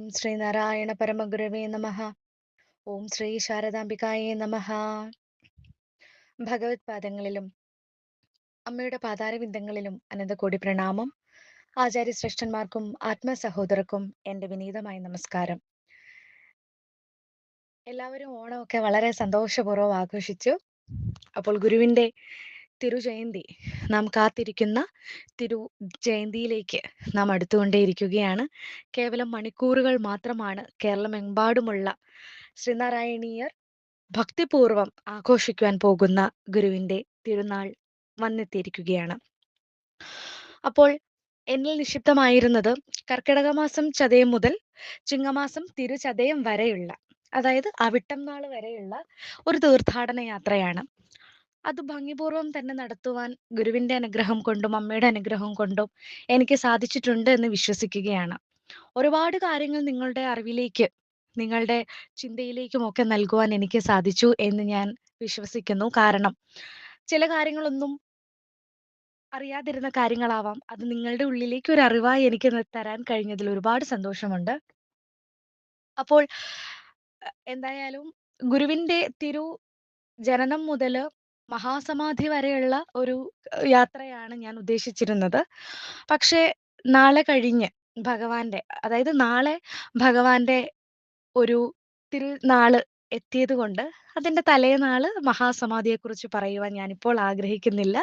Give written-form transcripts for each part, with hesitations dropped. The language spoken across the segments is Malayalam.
ഓം ശ്രീ നാരായണ പരമഗുരവേ നമഃ. ഓം ശ്രീ ശാരദാംബികായേ നമഃ. ഭഗവത് പാദങ്ങളിലും അമ്മയുടെ പാതാരവിന്ദങ്ങളിലും അനന്തകോടി പ്രണാമം. ആചാര്യശ്രേഷ്ഠന്മാർക്കും ആത്മസഹോദരർക്കും എൻ്റെ വിനീതമായ നമസ്കാരം. എല്ലാവരും ഓണമൊക്കെ വളരെ സന്തോഷപൂർവ്വം ആഘോഷിച്ചു. അപ്പോൾ ഗുരുവിൻ്റെ തിരുജയന്തി, നാം കാത്തിരിക്കുന്ന തിരു ജയന്തിയിലേക്ക് നാം അടുത്തുകൊണ്ടേയിരിക്കുകയാണ്. കേവലം മണിക്കൂറുകൾ മാത്രമാണ് കേരളമെമ്പാടുമുള്ള ശ്രീനാരായണീയർ ഭക്തിപൂർവം ആഘോഷിക്കുവാൻ പോകുന്ന ഗുരുവിൻ്റെ തിരുനാൾ വന്നെത്തിയിരിക്കുകയാണ്. അപ്പോൾ എന്നിൽ നിക്ഷിപ്തമായിരുന്നത് കർക്കിടക മാസം ചതയം മുതൽ ചിങ്ങമാസം തിരുചതയം വരെയുള്ള, അതായത് അവിട്ടം നാൾ വരെയുള്ള ഒരു തീർത്ഥാടന യാത്രയാണ്. അത് ഭംഗിപൂർവ്വം തന്നെ നടത്തുവാൻ ഗുരുവിൻ്റെ അനുഗ്രഹം കൊണ്ടും അമ്മയുടെ അനുഗ്രഹം കൊണ്ടും എനിക്ക് സാധിച്ചിട്ടുണ്ട് എന്ന് വിശ്വസിക്കുകയാണ്. ഒരുപാട് കാര്യങ്ങൾ നിങ്ങളുടെ അറിവിലേക്ക്, നിങ്ങളുടെ ചിന്തയിലേക്കും ഒക്കെ നൽകുവാൻ എനിക്ക് സാധിച്ചു എന്ന് ഞാൻ വിശ്വസിക്കുന്നു. കാരണം ചില കാര്യങ്ങളൊന്നും അറിയാതിരുന്ന കാര്യങ്ങളാവാം, അത് നിങ്ങളുടെ ഉള്ളിലേക്ക് ഒരു അറിവായി എനിക്ക് തരാൻ കഴിഞ്ഞതിൽ ഒരുപാട് സന്തോഷമുണ്ട്. അപ്പോൾ എന്തായാലും ഗുരുവിൻ്റെ തിരു ജനനം മുതൽ മഹാസമാധി വരെയുള്ള ഒരു യാത്രയാണ് ഞാൻ ഉദ്ദേശിച്ചിരുന്നത്. പക്ഷേ നാളെ കഴിഞ്ഞ് ഭഗവാന്റെ, അതായത് നാളെ ഭഗവാന്റെ ഒരു തിരുനാള് എത്തിയത് കൊണ്ട് അതിൻ്റെ തലേനാള് മഹാസമാധിയെക്കുറിച്ച് പറയുവാൻ ഞാനിപ്പോൾ ആഗ്രഹിക്കുന്നില്ല.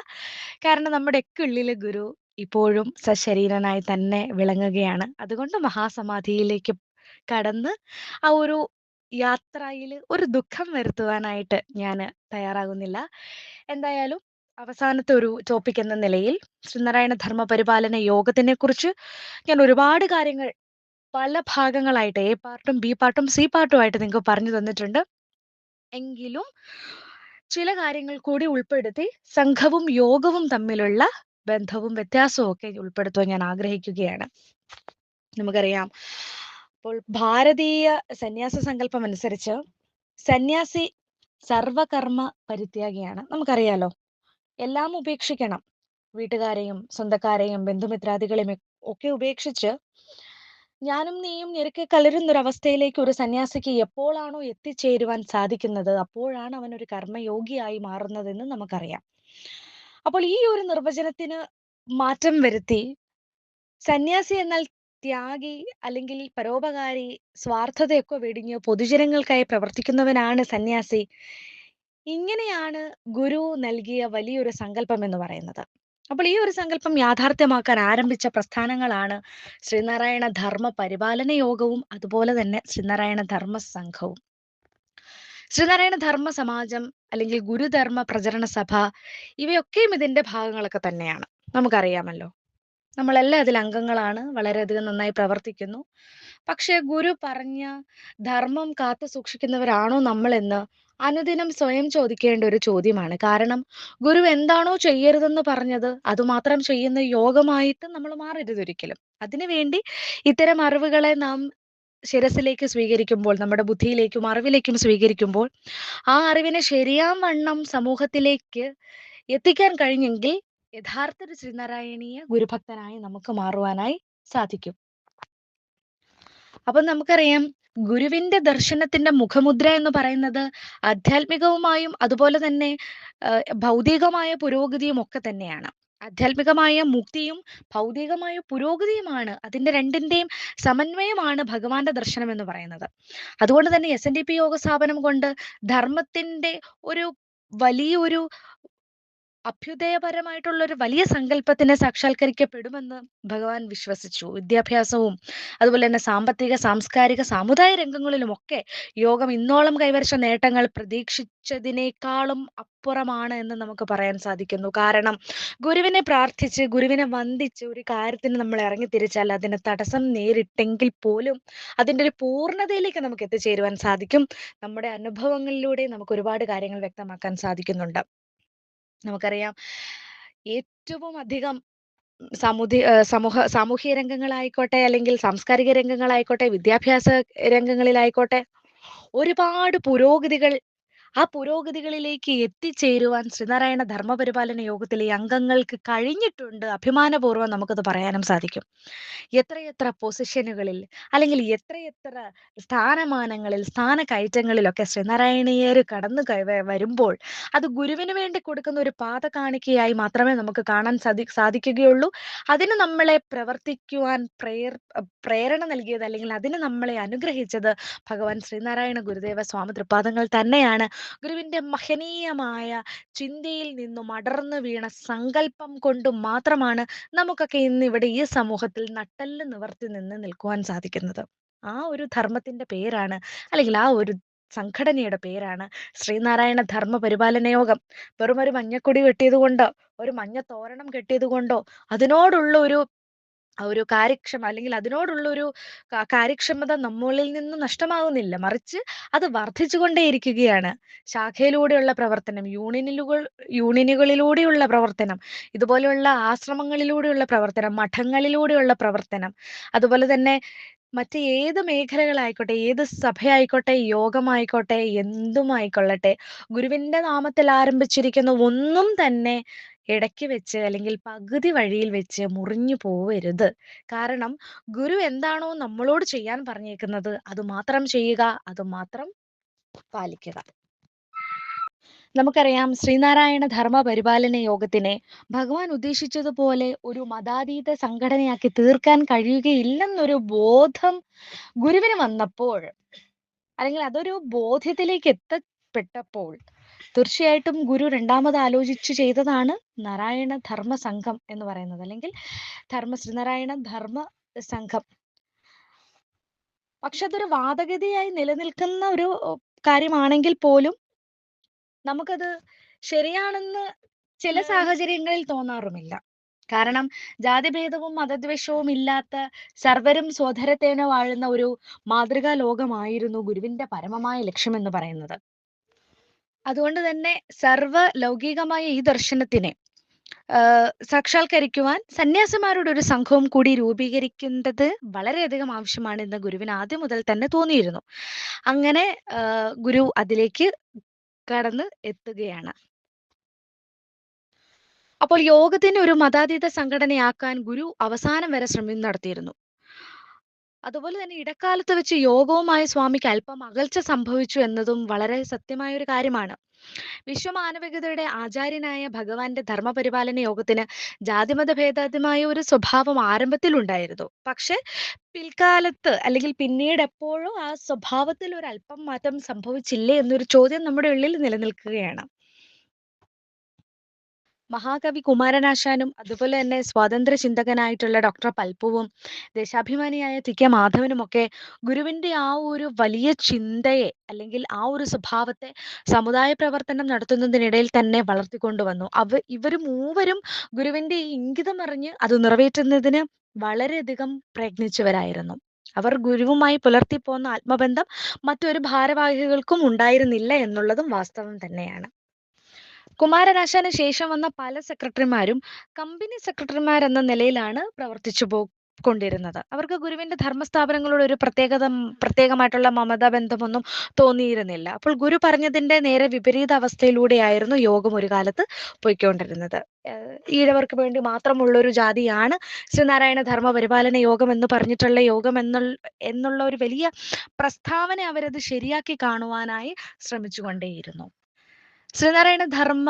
കാരണം നമ്മുടെയൊക്കെ ഉള്ളിലെ ഗുരു ഇപ്പോഴും സശരീരനായി തന്നെ വിളങ്ങുകയാണ്. അതുകൊണ്ട് മഹാസമാധിയിലേക്ക് കടന്ന് ആ ഒരു യാത്രയിൽ ഒരു ദുഃഖം വരുത്തുവാനായിട്ട് ഞാൻ തയ്യാറാകുന്നില്ല. എന്തായാലും അവസാനത്തെ ഒരു ടോപ്പിക് എന്ന നിലയിൽ ശ്രീനാരായണ ധർമ്മ പരിപാലന യോഗത്തിനെ കുറിച്ച് ഞാൻ ഒരുപാട് കാര്യങ്ങൾ പല ഭാഗങ്ങളായിട്ട് എ പാർട്ടും ബി പാർട്ടും സി പാർട്ടും ആയിട്ട് നിങ്ങൾക്ക് പറഞ്ഞു തന്നിട്ടുണ്ട്. എങ്കിലും ചില കാര്യങ്ങൾ കൂടി ഉൾപ്പെടുത്തി സംഘവും യോഗവും തമ്മിലുള്ള ബന്ധവും വ്യത്യാസവും ഒക്കെ ഉൾപ്പെടുത്തുവാൻ ഞാൻ ആഗ്രഹിക്കുകയാണ്. നമുക്കറിയാം, അപ്പോൾ ഭാരതീയ സന്യാസ സങ്കല്പം അനുസരിച്ച് സന്യാസി സർവകർമ്മ പരിത്യാഗിയാണ്. നമുക്കറിയാലോ, എല്ലാം ഉപേക്ഷിക്കണം. വീട്ടുകാരെയും സ്വന്തക്കാരെയും ബന്ധുമിത്രാദികളെയും ഒക്കെ ഉപേക്ഷിച്ച് ഞാനും നീയും ഞെരുക്കി കലരുന്നൊരവസ്ഥയിലേക്ക് ഒരു സന്യാസിക്ക് എപ്പോഴാണോ എത്തിച്ചേരുവാൻ സാധിക്കുന്നത്, അപ്പോഴാണ് അവൻ ഒരു കർമ്മയോഗിയായി മാറുന്നതെന്ന് നമുക്കറിയാം. അപ്പോൾ ഈ ഒരു നിർവചനത്തിന് മാറ്റം വരുത്തി സന്യാസി എന്നാൽ ത്യാഗി, അല്ലെങ്കിൽ പരോപകാരി, സ്വാർത്ഥതയൊക്കെ വെടിഞ്ഞ് പൊതുജനങ്ങൾക്കായി പ്രവർത്തിക്കുന്നവനാണ് സന്യാസി. ഇങ്ങനെയാണ് ഗുരു നൽകിയ വലിയൊരു സങ്കല്പം എന്ന് പറയുന്നത്. അപ്പോൾ ഈ ഒരു സങ്കല്പം യാഥാർത്ഥ്യമാക്കാൻ ആരംഭിച്ച പ്രസ്ഥാനങ്ങളാണ് ശ്രീനാരായണ ധർമ്മ പരിപാലന യോഗവും അതുപോലെ തന്നെ ശ്രീനാരായണ ധർമ്മ സംഘവും. ശ്രീനാരായണ ധർമ്മ സമാജം അല്ലെങ്കിൽ ഗുരുധർമ്മ പ്രചരണ സഭ, ഇവയൊക്കെയും ഇതിന്റെ ഭാഗങ്ങളൊക്കെ തന്നെയാണ്. നമുക്കറിയാമല്ലോ, നമ്മളെല്ലാം അതിൽ അംഗങ്ങളാണ്, വളരെയധികം നന്നായി പ്രവർത്തിക്കുന്നു. പക്ഷെ ഗുരു പറഞ്ഞ ധർമ്മം കാത്തു സൂക്ഷിക്കുന്നവരാണോ നമ്മളെന്ന് അനുദിനം സ്വയം ചോദിക്കേണ്ട ഒരു ചോദ്യമാണ്. കാരണം ഗുരു എന്താണോ ചെയ്യരുതെന്ന് പറഞ്ഞത് അതുമാത്രം ചെയ്യുന്ന യോഗമായിട്ട് നമ്മൾ മാറരുതൊരിക്കലും. അതിനുവേണ്ടി ഇത്തരം അറിവുകളെ നാം ശിരസിലേക്ക് സ്വീകരിക്കുമ്പോൾ, നമ്മുടെ ബുദ്ധിയിലേക്കും അറിവിലേക്കും സ്വീകരിക്കുമ്പോൾ, ആ അറിവിനെ ശരിയാം വണ്ണം സമൂഹത്തിലേക്ക് എത്തിക്കാൻ കഴിഞ്ഞെങ്കിൽ യഥാർത്ഥ ഒരു ശ്രീനാരായണീയ ഗുരുഭക്തനായി നമുക്ക് മാറുവാനായി സാധിക്കും. അപ്പൊ നമുക്കറിയാം, ഗുരുവിന്റെ ദർശനത്തിന്റെ മുഖമുദ്ര എന്ന് പറയുന്നത് ആധ്യാത്മികവുമായും അതുപോലെ തന്നെ ഭൗതികമായ പുരോഗതിയും ഒക്കെ തന്നെയാണ്. ആധ്യാത്മികമായ മുക്തിയും ഭൗതികമായ പുരോഗതിയുമാണ്, അതിന്റെ രണ്ടിന്റെയും സമന്വയമാണ് ഭഗവാന്റെ ദർശനം എന്ന് പറയുന്നത്. അതുകൊണ്ട് തന്നെ SNDP യോഗ സ്ഥാപനം കൊണ്ട് ധർമ്മത്തിന്റെ ഒരു വലിയൊരു അഭ്യുദയപരമായിട്ടുള്ള ഒരു വലിയ സങ്കല്പത്തിനെ സാക്ഷാത്കരിക്കപ്പെടുമെന്ന് ഭഗവാൻ വിശ്വസിച്ചു. വിദ്യാഭ്യാസവും അതുപോലെ തന്നെ സാമ്പത്തിക, സാംസ്കാരിക, സാമുദായ രംഗങ്ങളിലുമൊക്കെ യോഗം ഇന്നോളം കൈവരിച്ച നേട്ടങ്ങൾ പ്രതീക്ഷിച്ചതിനേക്കാളും അപ്പുറമാണ് എന്ന് നമുക്ക് പറയാൻ സാധിക്കുന്നു. കാരണം ഗുരുവിനെ പ്രാർത്ഥിച്ച്, ഗുരുവിനെ വന്ദിച്ച് ഒരു കാര്യത്തിന് നമ്മൾ ഇറങ്ങിത്തിരിച്ചാൽ അതിന് തടസ്സം നേരിട്ടെങ്കിൽ പോലും അതിൻ്റെ ഒരു പൂർണ്ണതയിലേക്ക് നമുക്ക് എത്തിച്ചേരുവാൻ സാധിക്കും. നമ്മുടെ അനുഭവങ്ങളിലൂടെ നമുക്ക് ഒരുപാട് കാര്യങ്ങൾ വ്യക്തമാക്കാൻ സാധിക്കുന്നുണ്ട്. നമുക്കറിയാം, ഏറ്റവും അധികം സാമൂഹ്യ രംഗങ്ങളായിക്കോട്ടെ, അല്ലെങ്കിൽ സാംസ്കാരിക രംഗങ്ങളായിക്കോട്ടെ, വിദ്യാഭ്യാസ രംഗങ്ങളിലായിക്കോട്ടെ, ഒരുപാട് പുരോഗതികൾ ആ പുരോഗതികളിലേക്ക് എത്തിച്ചേരുവാൻ ശ്രീനാരായണ ധർമ്മപരിപാലന യോഗത്തിലെ ഈ അംഗങ്ങൾക്ക് കഴിഞ്ഞിട്ടുണ്ട്. അഭിമാനപൂർവ്വം നമുക്കത് പറയാനും സാധിക്കും. എത്രയെത്ര പൊസിഷനുകളിൽ അല്ലെങ്കിൽ എത്രയെത്ര സ്ഥാനമാനങ്ങളിൽ, സ്ഥാനക്കയറ്റങ്ങളിലൊക്കെ ശ്രീനാരായണീയർ കടന്നു വരുമ്പോൾ അത് ഗുരുവിന് വേണ്ടി കൊടുക്കുന്ന ഒരു പാദകാണിക്കയായി മാത്രമേ നമുക്ക് കാണാൻ സാധിക്കുകയുള്ളൂ. അതിന് നമ്മളെ പ്രവർത്തിക്കുവാൻ പ്രേരണ നൽകിയത്, അല്ലെങ്കിൽ അതിന് നമ്മളെ അനുഗ്രഹിച്ചത് ഭഗവാൻ ശ്രീനാരായണ ഗുരുദേവ സ്വാമി തൃപ്പാദങ്ങൾ തന്നെയാണ്. ഗുരുവിന്റെ മഹനീയമായ ചിന്തയിൽ നിന്നും അടർന്നു വീണ സങ്കല്പം കൊണ്ട് മാത്രമാണ് നമുക്കൊക്കെ ഇന്ന് ഇവിടെ ഈ സമൂഹത്തിൽ നട്ടെല്ല് നിവർത്തി നിന്ന് നിൽക്കുവാൻ സാധിക്കുന്നത്. ആ ഒരു ധർമ്മത്തിന്റെ പേരാണ്, അല്ലെങ്കിൽ ആ ഒരു സംഘടനയുടെ പേരാണ് ശ്രീനാരായണ ധർമ്മ പരിപാലന യോഗം. വെറും ഒരു മഞ്ഞക്കൊടി കെട്ടിയത് കൊണ്ടോ ഒരു മഞ്ഞ തോരണം കെട്ടിയത് കൊണ്ടോ അതിനോടുള്ള ഒരു അല്ലെങ്കിൽ അതിനോടുള്ള ഒരു കാര്യക്ഷമത നമ്മളിൽ നിന്ന് നഷ്ടമാകുന്നില്ല. മറിച്ച് അത് വർദ്ധിച്ചുകൊണ്ടേയിരിക്കുകയാണ്. ശാഖയിലൂടെയുള്ള പ്രവർത്തനം, യൂണിയനുകളിലൂടെയുള്ള പ്രവർത്തനം, ഇതുപോലെയുള്ള ആശ്രമങ്ങളിലൂടെയുള്ള പ്രവർത്തനം, മഠങ്ങളിലൂടെയുള്ള പ്രവർത്തനം, അതുപോലെ തന്നെ മറ്റ് ഏത് മേഖലകളായിക്കോട്ടെ, ഏത് സഭയായിക്കോട്ടെ, യോഗമായിക്കോട്ടെ, എന്തുമായിക്കൊള്ളട്ടെ, ഗുരുവിന്റെ നാമത്തിൽ ആരംഭിച്ചിരിക്കുന്ന ഒന്നും തന്നെ ഇടയ്ക്ക് വെച്ച് അല്ലെങ്കിൽ പകുതി വഴിയിൽ വെച്ച് മുറിഞ്ഞു പോവരുത്. കാരണം ഗുരു എന്താണോ നമ്മളോട് ചെയ്യാൻ പറഞ്ഞേക്കുന്നത് അത് മാത്രം ചെയ്യുക, അത് മാത്രം പാലിക്കുക. നമുക്കറിയാം, ശ്രീനാരായണ ധർമ്മ പരിപാലന യോഗത്തിനെ ഭഗവാൻ ഉദ്ദേശിച്ചതുപോലെ ഒരു മതാതീത സംഘടനയാക്കി തീർക്കാൻ കഴിയുകയില്ലെന്നൊരു ബോധം ഗുരുവിന് വന്നപ്പോൾ, അല്ലെങ്കിൽ അതൊരു ബോധ്യത്തിലേക്ക് എത്തപ്പെട്ടപ്പോൾ, തീർച്ചയായിട്ടും ഗുരു രണ്ടാമത് ആലോചിച്ചു ചെയ്തതാണ് നാരായണ ധർമ്മ സംഘം എന്ന് പറയുന്നത്, അല്ലെങ്കിൽ ശ്രീനാരായണ ധർമ്മ സംഘം. പക്ഷെ അതൊരു വാദഗതിയായി നിലനിൽക്കുന്ന ഒരു കാര്യമാണെങ്കിൽ പോലും നമുക്കത് ശരിയാണെന്ന് ചില സാഹചര്യങ്ങളിൽ തോന്നാറുമില്ല. കാരണം ജാതിഭേദവും മതദ്വേഷവും ഇല്ലാത്ത സർവരും സ്വധരത്തേന വാഴുന്ന ഒരു മാതൃകാ ലോകമായിരുന്നു ഗുരുവിന്റെ പരമമായ ലക്ഷ്യം എന്ന് പറയുന്നത്. അതുകൊണ്ട് തന്നെ സർവ ലൗകികമായ ഈ ദർശനത്തിനെ സാക്ഷാത്കരിക്കുവാൻ സന്യാസിമാരുടെ ഒരു സംഘവും കൂടി രൂപീകരിക്കേണ്ടത് വളരെയധികം ആവശ്യമാണ് എന്ന് ഗുരുവിന് ആദ്യം മുതൽ തന്നെ തോന്നിയിരുന്നു. അങ്ങനെ ഗുരു അതിലേക്ക് കടന്ന് എത്തുകയാണ്. അപ്പോൾ യോഗത്തിന് ഒരു മതാതീത സംഘടനയാക്കാൻ ഗുരു അവസാനം വരെ ശ്രമം നടത്തിയിരുന്നു. അതുപോലെ തന്നെ ഇടക്കാലത്ത് വെച്ച് യോഗവുമായ സ്വാമിക്ക് അല്പം അകൽച്ച സംഭവിച്ചു എന്നതും വളരെ സത്യമായ ഒരു കാര്യമാണ്. വിശ്വമാനവികതയുടെ ആചാര്യനായ ഭഗവാന്റെ ധർമ്മപരിപാലന യോഗത്തിന് ജാതിമത ഭേദാത്യമായ ഒരു സ്വഭാവം ആരംഭത്തിൽ ഉണ്ടായിരുന്നു. പക്ഷെ പിൽക്കാലത്ത്, അല്ലെങ്കിൽ പിന്നീട് എപ്പോഴും ആ സ്വഭാവത്തിൽ ഒരു അല്പം മാറ്റം സംഭവിച്ചില്ലേ എന്നൊരു ചോദ്യം നമ്മുടെ ഉള്ളിൽ നിലനിൽക്കുകയാണ്. മഹാകവി കുമാരനാശാനും അതുപോലെ തന്നെ സ്വാതന്ത്ര്യ ചിന്തകനായിട്ടുള്ള ഡോക്ടർ പൽപ്പുവും ദേശാഭിമാനിയായ ടി.കെ. മാധവനുമൊക്കെ ഗുരുവിന്റെ ആ ഒരു വലിയ ചിന്തയെ, അല്ലെങ്കിൽ ആ ഒരു സ്വഭാവത്തെ സമുദായ പ്രവർത്തനം നടത്തുന്നതിനിടയിൽ തന്നെ വളർത്തിക്കൊണ്ടുവന്നു. ഇവർ മൂവരും ഗുരുവിന്റെ ഈ ഇംഗിതം അറിഞ്ഞ് അത് നിറവേറ്റുന്നതിന് വളരെയധികം പ്രയത്നിച്ചവരായിരുന്നു. അവർ ഗുരുവുമായി പുലർത്തിപ്പോന്ന ആത്മബന്ധം മറ്റൊരു ഭാരവാഹികൾക്കും ഉണ്ടായിരുന്നില്ല എന്നുള്ളതും വാസ്തവം തന്നെയാണ്. കുമാരനാശാന് ശേഷം വന്ന പല സെക്രട്ടറിമാരും കമ്പനി സെക്രട്ടറിമാരെന്ന നിലയിലാണ് കൊണ്ടിരുന്നത്. അവർക്ക് ഗുരുവിന്റെ ധർമ്മസ്ഥാപനങ്ങളോട് ഒരു പ്രത്യേകമായിട്ടുള്ള മമതാ ബന്ധമൊന്നും തോന്നിയിരുന്നില്ല. അപ്പോൾ ഗുരു പറഞ്ഞതിന്റെ നേരെ വിപരീത അവസ്ഥയിലൂടെയായിരുന്നു യോഗം ഒരു കാലത്ത് പോയിക്കൊണ്ടിരുന്നത്. ഈഴവർക്ക് വേണ്ടി മാത്രമുള്ള ഒരു ജാതിയാണ് ശ്രീനാരായണ ധർമ്മ പരിപാലന യോഗം എന്ന് പറഞ്ഞിട്ടുള്ള യോഗം എന്നുള്ള ഒരു വലിയ പ്രസ്താവന അവരത് ശരിയാക്കി കാണുവാനായി ശ്രമിച്ചുകൊണ്ടേയിരുന്നു. ശ്രീനാരായണ ധർമ്മ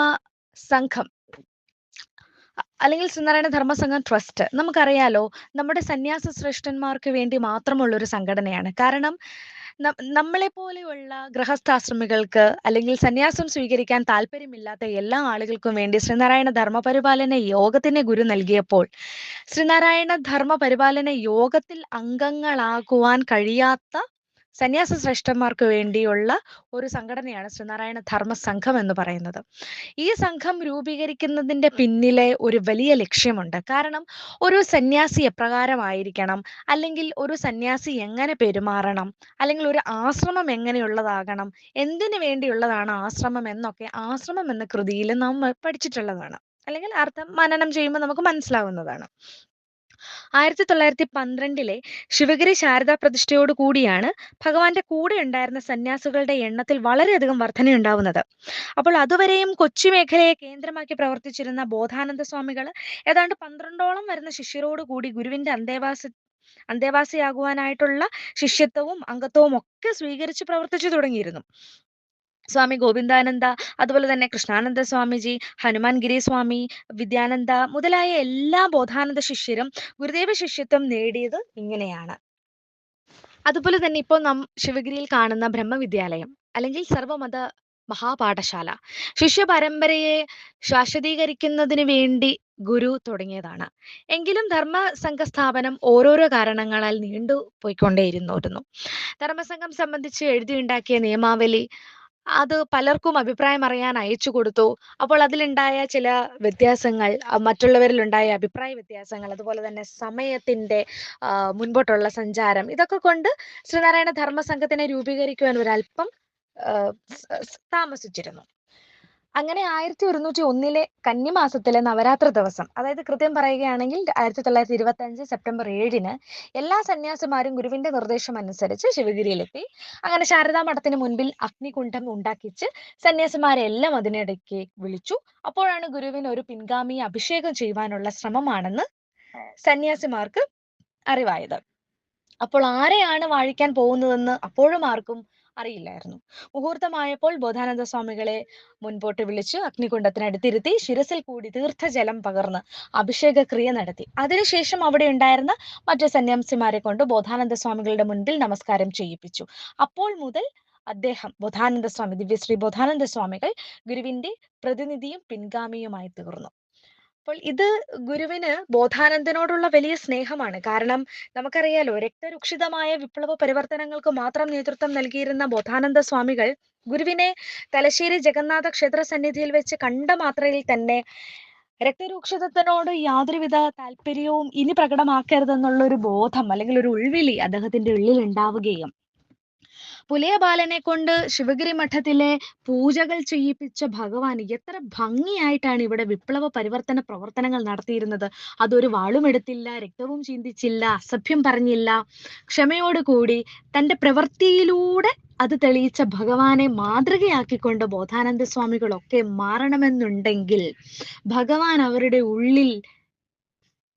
സംഘം, അല്ലെങ്കിൽ ശ്രീനാരായണ ധർമ്മസംഘം ട്രസ്റ്റ്, നമുക്കറിയാലോ, നമ്മുടെ സന്യാസ ശ്രേഷ്ഠന്മാർക്ക് വേണ്ടി മാത്രമുള്ള ഒരു സംഘടനയാണ്. കാരണം നമ്മളെ പോലെയുള്ള ഗൃഹസ്ഥാശ്രമികൾക്ക്, അല്ലെങ്കിൽ സന്യാസം സ്വീകരിക്കാൻ താല്പര്യമില്ലാത്ത എല്ലാ ആളുകൾക്കും വേണ്ടി ശ്രീനാരായണ ധർമ്മ പരിപാലന യോഗത്തിന് ഗുരു നൽകിയപ്പോൾ, ശ്രീനാരായണ ധർമ്മ പരിപാലന യോഗത്തിൽ അംഗങ്ങളാകുവാൻ കഴിയാത്ത സന്യാസ ശ്രേഷ്ഠന്മാർക്ക് വേണ്ടിയുള്ള ഒരു സംഘടനയാണ് ശ്രീനാരായണ ധർമ്മ സംഘം എന്ന് പറയുന്നത്. ഈ സംഘം രൂപീകരിക്കുന്നതിന്റെ പിന്നിലെ ഒരു വലിയ ലക്ഷ്യമുണ്ട്. കാരണം ഒരു സന്യാസി എപ്രകാരമായിരിക്കണം, അല്ലെങ്കിൽ ഒരു സന്യാസി എങ്ങനെ പെരുമാറണം, അല്ലെങ്കിൽ ഒരു ആശ്രമം എങ്ങനെയുള്ളതാകണം, എന്തിനു വേണ്ടിയുള്ളതാണ് ആശ്രമം എന്നൊക്കെ ആശ്രമം എന്ന കൃതിയിൽ നാം പഠിച്ചിട്ടുള്ളതാണ്, അല്ലെങ്കിൽ അർത്ഥം മനനം ചെയ്യുമ്പോൾ നമുക്ക് മനസ്സിലാവുന്നതാണ്. 1912 ശിവഗിരി ശാരദാ പ്രതിഷ്ഠയോട് കൂടിയാണ് ഭഗവാന്റെ കൂടെ ഉണ്ടായിരുന്ന സന്യാസികളുടെ എണ്ണത്തിൽ വളരെയധികം വർധനയുണ്ടാവുന്നത്. അപ്പോൾ അതുവരെയും കൊച്ചി മേഖലയെ കേന്ദ്രമാക്കി പ്രവർത്തിച്ചിരുന്ന ബോധാനന്ദ സ്വാമികൾ ഏതാണ്ട് 12ഓളം വരുന്ന ശിഷ്യരോട് കൂടി ഗുരുവിന്റെ അന്തേവാസിയാകുവാനായിട്ടുള്ള ശിഷ്യത്വവും അംഗത്വവും ഒക്കെ സ്വീകരിച്ച് പ്രവർത്തിച്ചു തുടങ്ങിയിരുന്നു. സ്വാമി ഗോവിന്ദാനന്ദ, അതുപോലെ തന്നെ കൃഷ്ണാനന്ദ സ്വാമിജി, ഹനുമാൻ ഗിരി സ്വാമി, വിദ്യാനന്ദ മുതലായ എല്ലാ ബോധാനന്ദ ശിഷ്യരും ഗുരുദേവ ശിഷ്യത്വം നേടിയത് ഇങ്ങനെയാണ്. അതുപോലെ തന്നെ ഇപ്പോൾ ശിവഗിരിയിൽ കാണുന്ന ബ്രഹ്മവിദ്യാലയം അല്ലെങ്കിൽ സർവമത മഹാപാഠശാല ശിഷ്യ പരമ്പരയെ ശാശ്വതീകരിക്കുന്നതിന് വേണ്ടി ഗുരു തുടങ്ങിയതാണ്. എങ്കിലും ധർമ്മ സംഘസ്ഥാപനം ഓരോരോ കാരണങ്ങളാൽ നീണ്ടു പോയിക്കൊണ്ടേയിരുന്നു. ധർമ്മസംഘം സംബന്ധിച്ച് എഴുതിയുണ്ടാക്കിയ നിയമാവലി അത് പലർക്കും അഭിപ്രായം അറിയാൻ അയച്ചു കൊടുത്തു. അപ്പോൾ അതിലുണ്ടായ ചില വ്യത്യാസങ്ങൾ, മറ്റുള്ളവരിലുണ്ടായ അഭിപ്രായ വ്യത്യാസങ്ങൾ, അതുപോലെ തന്നെ സമയത്തിന്റെ മുൻപോട്ടുള്ള സഞ്ചാരം, ഇതൊക്കെ കൊണ്ട് ശ്രീനാരായണ ധർമ്മസംഘത്തിനെ രൂപീകരിക്കുവാൻ ഒരല്പം താമസിച്ചിരുന്നു. അങ്ങനെ 1101 കന്നിമാസത്തിലെ നവരാത്ര ദിവസം, അതായത് കൃത്യം പറയുകയാണെങ്കിൽ 1925 സെപ്റ്റംബർ 7 എല്ലാ സന്യാസിമാരും ഗുരുവിന്റെ നിർദ്ദേശം അനുസരിച്ച് ശിവഗിരിയിലെത്തി. അങ്ങനെ ശാരദാ മഠത്തിന് മുൻപിൽ അഗ്നികുണ്ഠം ഉണ്ടാക്കിച്ച് സന്യാസിമാരെ എല്ലാം അതിനിടയ്ക്ക് വിളിച്ചു. അപ്പോഴാണ് ഗുരുവിന് ഒരു പിൻഗാമിയെ അഭിഷേകം ചെയ്യുവാനുള്ള ശ്രമമാണെന്ന് സന്യാസിമാർക്ക് അറിവായത്. അപ്പോൾ ആരെയാണ് വാഴിക്കാൻ പോകുന്നതെന്ന് അപ്പോഴും ആർക്കും അറിയില്ലായിരുന്നു. മുഹൂർത്തമായപ്പോൾ ബോധാനന്ദ സ്വാമികളെ മുൻപോട്ട് വിളിച്ചു അഗ്നികുണ്ഡത്തിനടുത്തിരുത്തി ശിരസിൽ കൂടി തീർത്ഥജലം പകർന്ന് അഭിഷേക ക്രിയ നടത്തി. അതിനുശേഷം അവിടെ ഉണ്ടായിരുന്ന മറ്റു സന്യാസിമാരെ കൊണ്ട് ബോധാനന്ദ സ്വാമികളുടെ മുൻപിൽ നമസ്കാരം ചെയ്യിപ്പിച്ചു. അപ്പോൾ മുതൽ അദ്ദേഹം ദിവ്യശ്രീ ബോധാനന്ദ സ്വാമികൾ ഗുരുവിന്റെ പ്രതിനിധിയും പിൻഗാമിയുമായി തീർന്നു. അപ്പോൾ ഇത് ഗുരുവിന് ബോധാനന്ദനോടുള്ള വലിയ സ്നേഹമാണ്. കാരണം നമുക്കറിയാലോ, രക്തരൂക്ഷിതമായ വിപ്ലവ പരിവർത്തനങ്ങൾക്ക് മാത്രം നേതൃത്വം നൽകിയിരുന്ന ബോധാനന്ദ സ്വാമികൾ ഗുരുവിനെ തലശ്ശേരി ജഗന്നാഥ ക്ഷേത്ര സന്നിധിയിൽ വെച്ച് കണ്ട മാത്രയിൽ തന്നെ രക്തരൂക്ഷിതത്തിനോട് യാതൊരുവിധ താല്പര്യവും ഇനി പ്രകടമാക്കരുതെന്നുള്ള ഒരു ബോധം അല്ലെങ്കിൽ ഒരു ഉൾവിളി അദ്ദേഹത്തിന്റെ ഉള്ളിൽ ഉണ്ടാവുകയും പുലയ ബാലനെ കൊണ്ട് ശിവഗിരി മഠത്തിലെ പൂജകൾ ചെയ്യിപ്പിച്ച ഭഗവാൻ എത്ര ഭംഗിയായിട്ടാണ് ഇവിടെ വിപ്ലവ പരിവർത്തന പ്രവർത്തനങ്ങൾ നടത്തിയിരുന്നത്. അതൊരു വാളുമെടുത്തില്ല, രക്തവും ചിന്തിച്ചില്ല, അസഭ്യം പറഞ്ഞില്ല, ക്ഷമയോടുകൂടി തന്റെ പ്രവൃത്തിയിലൂടെ അത് തെളിയിച്ച ഭഗവാനെ മാതൃകയാക്കിക്കൊണ്ട് ബോധാനന്ദ സ്വാമികളൊക്കെ മാറണമെന്നുണ്ടെങ്കിൽ ഭഗവാൻ അവരുടെ ഉള്ളിൽ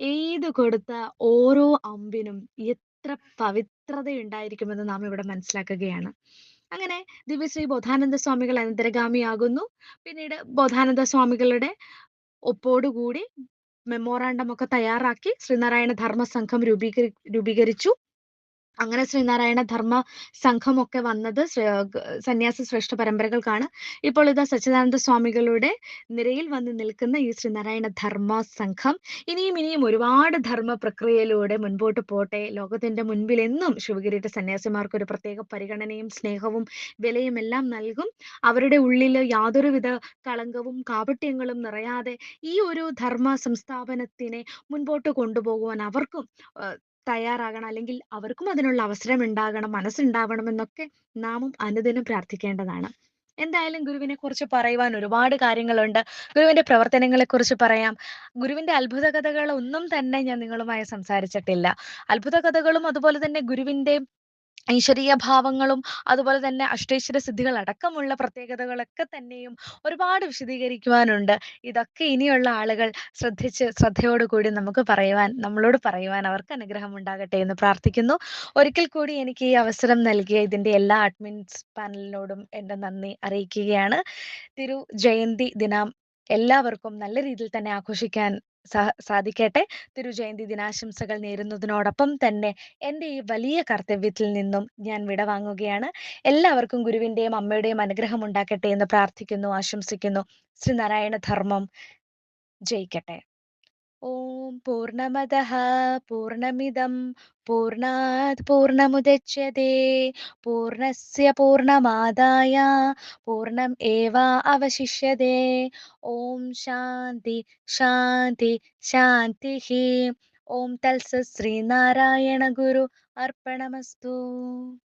എയ്തു കൊടുത്ത ഓരോ അമ്പിനും എത്ര പവിത്രതയുണ്ടായിരിക്കുമെന്ന് നാം ഇവിടെ മനസ്സിലാക്കുകയാണ്. അങ്ങനെ ദിവ്യശ്രീ ബോധാനന്ദ സ്വാമികൾ അനന്തരഗാമിയാകുന്നു. പിന്നീട് ബോധാനന്ദ സ്വാമികളുടെ ഒപ്പോടുകൂടി മെമ്മോറാണ്ടം ഒക്കെ തയ്യാറാക്കി ശ്രീനാരായണ ധർമ്മ സംഘം രൂപീകരിച്ചു. അങ്ങനെ ശ്രീനാരായണ ധർമ്മ സംഘമൊക്കെ വന്നത് സന്യാസി ശ്രേഷ്ഠ പരമ്പരകൾക്കാണ്. ഇപ്പോൾ ഇതാ സച്ചിദാനന്ദ സ്വാമികളുടെ നിരയിൽ വന്ന് നിൽക്കുന്ന ഈ ശ്രീനാരായണ ധർമ്മ സംഘം ഇനിയും ഒരുപാട് ധർമ്മ പ്രക്രിയയിലൂടെ മുൻപോട്ട് പോട്ടെ. ലോകത്തിന്റെ മുൻപിൽ എന്നും ശിവഗിരിയുടെ സന്യാസിമാർക്ക് ഒരു പ്രത്യേക പരിഗണനയും സ്നേഹവും വിലയും എല്ലാം നൽകും. അവരുടെ ഉള്ളിൽ യാതൊരുവിധ കളങ്കവും കാപട്യങ്ങളും നിറയാതെ ഈ ഒരു ധർമ്മ സംസ്ഥാപനത്തിനെ മുൻപോട്ട് കൊണ്ടുപോകുവാൻ അവർക്കും തയ്യാറാകണം, അല്ലെങ്കിൽ അവർക്കും അതിനുള്ള അവസരം ഉണ്ടാകണം, മനസ്സുണ്ടാവണം എന്നൊക്കെ നാമും അനുദിനം പ്രാർത്ഥിക്കേണ്ടതാണ്. എന്തായാലും ഗുരുവിനെ കുറിച്ച് പറയുവാൻ ഒരുപാട് കാര്യങ്ങളുണ്ട്. ഗുരുവിന്റെ പ്രവർത്തനങ്ങളെ കുറിച്ച് പറയാം. ഗുരുവിന്റെ അത്ഭുത കഥകൾ ഒന്നും തന്നെ ഞാൻ നിങ്ങളുമായി സംസാരിച്ചിട്ടില്ല. അത്ഭുത കഥകളും അതുപോലെ തന്നെ ഗുരുവിന്റെ ഈശ്വരീയ ഭാവങ്ങളും അതുപോലെ തന്നെ അഷ്ടൈശ്വര സിദ്ധികൾ അടക്കമുള്ള പ്രത്യേകതകളൊക്കെ തന്നെയും ഒരുപാട് വിശദീകരിക്കുവാനുണ്ട്. ഇതൊക്കെ ഇനിയുള്ള ആളുകൾ ശ്രദ്ധയോടുകൂടി നമ്മളോട് പറയുവാൻ അവർക്ക് അനുഗ്രഹം ഉണ്ടാകട്ടെ എന്ന് പ്രാർത്ഥിക്കുന്നു. ഒരിക്കൽ കൂടി എനിക്ക് ഈ അവസരം നൽകിയ ഇതിന്റെ എല്ലാ അഡ്മിൻസ് പാനലിനോടും എന്റെ നന്ദി അറിയിക്കുകയാണ്. ജയന്തി ദിനം എല്ലാവർക്കും നല്ല രീതിയിൽ തന്നെ ആഘോഷിക്കാൻ സാധിക്കട്ടെ. ജയന്തി ദിനാശംസകൾ നേരുന്നതിനോടൊപ്പം തന്നെ എൻ്റെ ഈ വലിയ കർത്തവ്യത്തിൽ നിന്നും ഞാൻ വിടവാങ്ങുകയാണ്. എല്ലാവർക്കും ഗുരുവിന്റെയും അമ്മയുടെയും അനുഗ്രഹം ഉണ്ടാകട്ടെ എന്ന് പ്രാർത്ഥിക്കുന്നു, ആശംസിക്കുന്നു. ശ്രീനാരായണ ധർമ്മം ജയിക്കട്ടെ. ഓം പൂർണ്ണമദഃ പൂർണ്ണമിദം പൂർണ്ണാത് പൂർണ്ണമുദച്യത്തെ പൂർണ്ണസ്യ പൂർണ്ണമാദായ പൂർണ്ണം ഏവാവശിഷ്യത്തെ. ഓം ശാന്തി ശാന്തി ശാന്തിഃ. ഓം തത്സത് ശ്രീനാരായണ ഗുരു അർപ്പണമസ്തു.